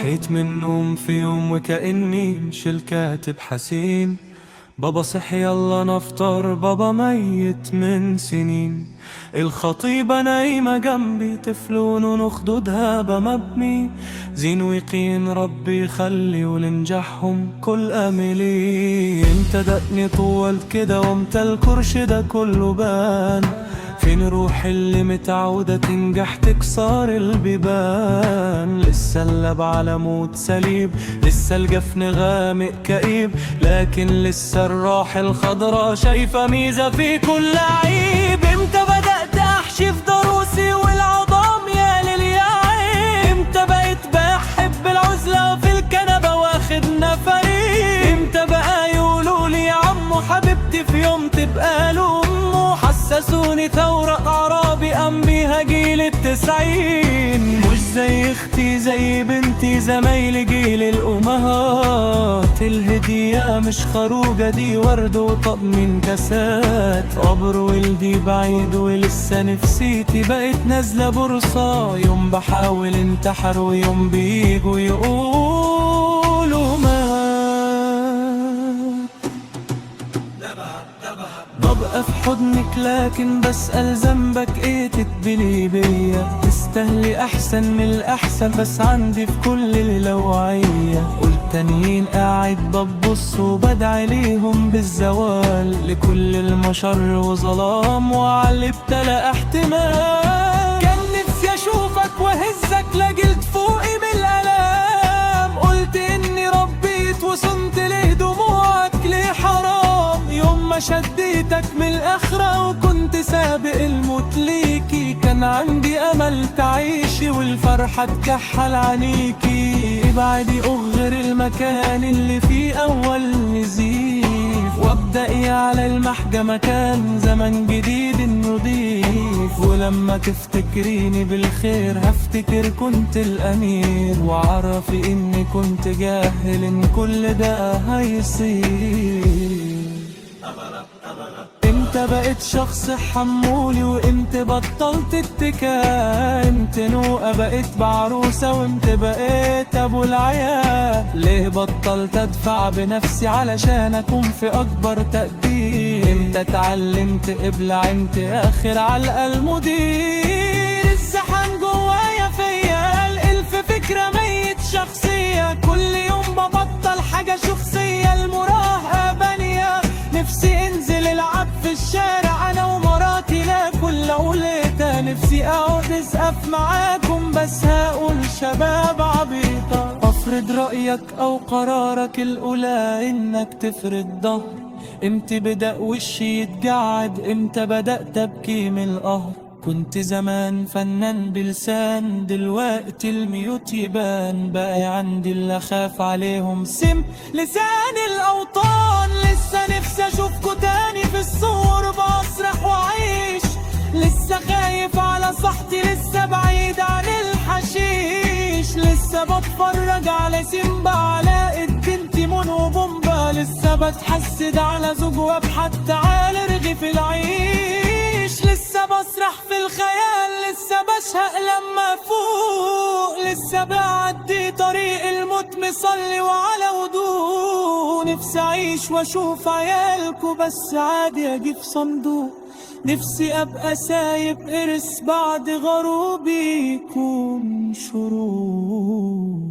صحيت من النوم في يوم وكأني مش الكاتب حسين. بابا صحي يلا نفطر، بابا ميت من سنين. الخطيبة نايمة جنبي، طفلون ونخدودها بمبني. زين ويقين ربي يخلي ولنجحهم كل أملي. امتى دقني طول كده وامتى الكرش ده كله بان؟ فين روح اللي متعودة تنجح تكسر البيبان؟ لسه اللب على موت سليب، لسه الجفن غامق كئيب، لكن لسه الراح الخضرا شايفة ميزة في كل عيب. امتى بدأت احشي في ضروسي والعظام يا للياعي؟ امتى بقيت بحب العزلة في الكنبة واخدنا فريق؟ امتى بقى يقولولي يا عمو حبيبتي في يوم تبقى له امه؟ حسسوني ثورة أعرابي قام بيها جيل التسعين. مش زي اختي زي بنتي زمايلي جيل الأمهات. الهدية مش خروجة دي ورد وطقم من كاسات. قبر ولدي بعيد ولسه نفسيتي بقت نازلة بورصة. يوم بحاول انتحر ويوم بيجوا يقولوا مات. ببقى في حضنك لكن بسأل ذنبك ايه تتبلي بيا؟ تستاهلي احسن من الاحسن بس عندي في كل الأوعية. قلت تانيين قاعد ببص وبدعي ليهم بالزوال. لكل المشر وظلام وعلى ابتلى احتمال. كان نفسي اشوفك وهزك لجلد فوقي من الالام. قلت اني ربيت وصنت ليه دموعك ليه حرام؟ يوم ما شديتك من الآخرة وكنت سابق الموت ليكي. كان عندي أمل تعيشي والفرحة تكحل عنيكي. ابعدي أغر المكان اللي فيه أول نزيف، وابدأي على المحجة مكان زمن جديد نضيف. ولما تفتكريني بالخير هفتكر كنت الأمير، وعرفي إني كنت جاهل إن كل ده هيصير. امتى بقيت شخص حمولي وامتى بطلت اتكال؟ امتى نوقة بقيت بعروسة وامتى بقيت ابو العيال؟ ليه بطلت ادفع بنفسي علشان اكون في اكبر تقدير؟ امتى اتعلمت ابلع انت اخر علقة المدير؟ الزحام جوايا فيا الالف فكرة ميت شخصية. كل يوم ببطل حاجة شخصية المراهقة بانية. نفسي انزل العب في الشارع انا ومراتي ناكل لقولتها. نفسي اقعد اسقف معاكم بس هقول شباب عبيطة. افرض رأيك او قرارك الاولى انك تفرد ظهر. امتى بدأ وشي يتجعد؟ امتى بدأت ابكي من القهر؟ كنت زمان فنان بلسان دلوقتي الميوت يبان. بقى عندي اللي اخاف عليهم سم لسان الاوطان. لسه نفسي اشوفكوا تاني في الصور بسرح واعيش. لسه خايف على صحتي لسه بعيد عن الحشيش. لسه بتفرج على سيمبا علاء بنتي مون وبومبا. لسه بتحسد على زوج وابحث تعالى رغيف العيش. لسه بسرح في الخيال لسه بشهق لما فوق. لسه بعدي طريق الموت مصلي وعلى وضوء. نفسي اعيش واشوف عيالكو بس عادي اجي في صندوق. نفسي ابقى سايب ارث بعد غروبي يكون شروق.